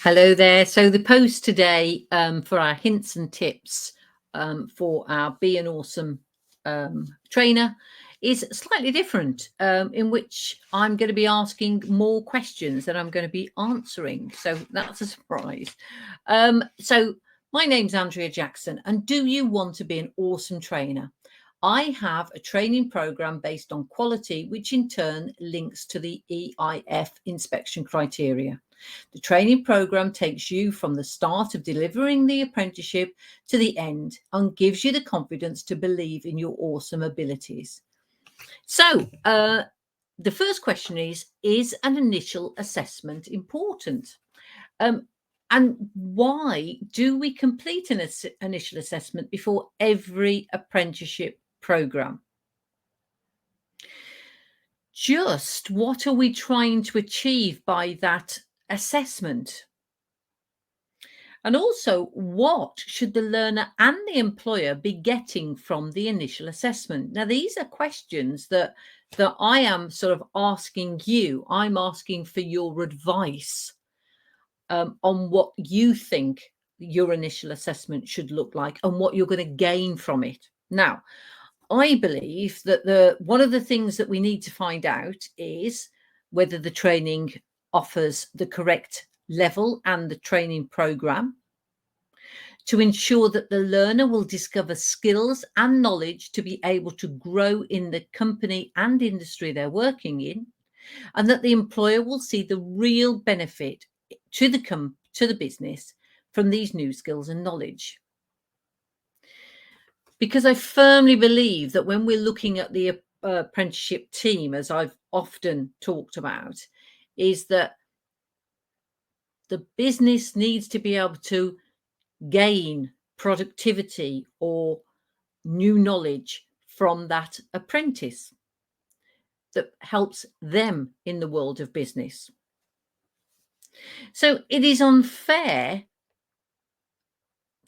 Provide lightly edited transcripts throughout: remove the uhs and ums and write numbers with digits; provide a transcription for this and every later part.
Hello there. So the post today for our hints and tips for our Be an Awesome trainer is slightly different, in which I'm going to be asking more questions than I'm going to be answering. So that's a surprise. So my name's Andrea Jackson, and do you want to be an awesome trainer? I have a training program based on quality, which in turn links to the EIF inspection criteria. The training program takes you from the start of delivering the apprenticeship to the end and gives you the confidence to believe in your awesome abilities. So, the first question is an initial assessment important? And why do we complete an initial assessment before every apprenticeship program? Just what are we trying to achieve by that assessment? And also, what should the learner and the employer be getting from the initial assessment? Now, these are questions that I am sort of asking you. I'm asking for your advice on what you think your initial assessment should look like and what you're going to gain from it. Now, I believe that one of the things that we need to find out is whether the training offers the correct level and the training program, to ensure that the learner will discover skills and knowledge to be able to grow in the company and industry they're working in, and that the employer will see the real benefit to the business from these new skills and knowledge. Because I firmly believe that when we're looking at the apprenticeship team, as I've often talked about, is that the business needs to be able to gain productivity or new knowledge from that apprentice that helps them in the world of business. So it is unfair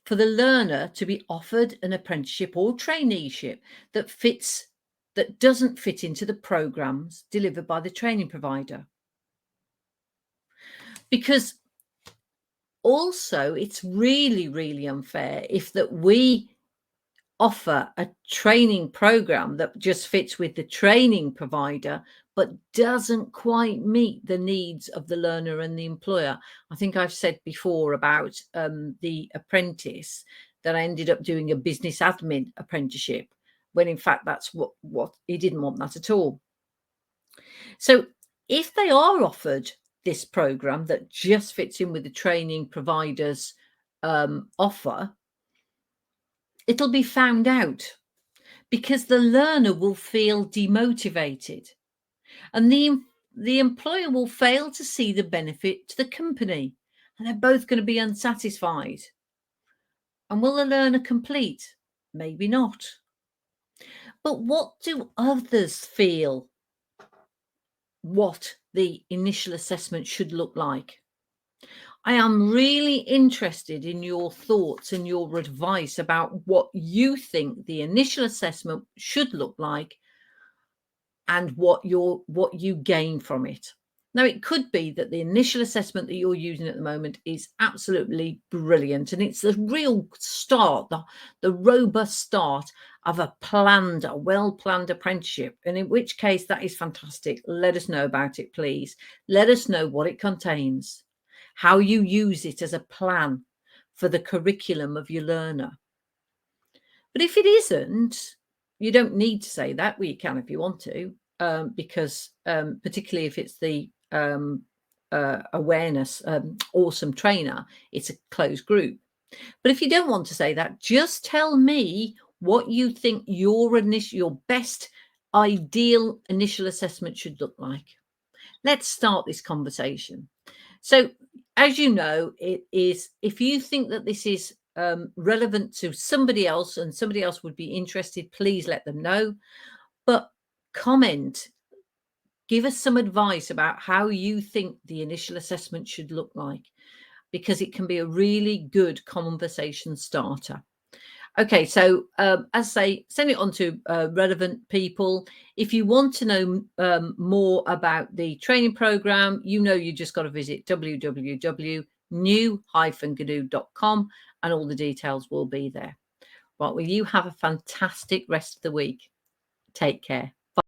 for the learner to be offered an apprenticeship or traineeship that doesn't fit into the programs delivered by the training provider. Because also it's really, really unfair if that we offer a training program that just fits with the training provider but doesn't quite meet the needs of the learner and the employer. I think I've said before about the apprentice that I ended up doing a business admin apprenticeship, when in fact that's what he didn't want that at all. So if they are offered this program that just fits in with the training provider's offer, it'll be found out, because the learner will feel demotivated and the employer will fail to see the benefit to the company, and they're both going to be unsatisfied. And will the learner complete? Maybe not. But what do others feel what the initial assessment should look like? I am really interested in your thoughts and your advice about what you think the initial assessment should look like and what you gain from it. Now, it could be that the initial assessment that you're using at the moment is absolutely brilliant, and it's the real start, the robust start of a well-planned apprenticeship, and in which case that is fantastic. Let us know about it, please. Let us know what it contains, how you use it as a plan for the curriculum of your learner. But if it isn't, you don't need to say that. Well, you can if you want to, because particularly if it's the awareness awesome trainer, it's a closed group. But if you don't want to say that, just tell me what you think your best ideal initial assessment should look like. Let's start this conversation. So, as you know, it is, if you think that this is relevant to somebody else and somebody else would be interested, please let them know. But comment, give us some advice about how you think the initial assessment should look like, because it can be a really good conversation starter. Okay, so as I say, send it on to relevant people. If you want to know more about the training program, you just got to visit www nu-gnu.com, and all the details will be there. Right, well, you have a fantastic rest of the week. Take care.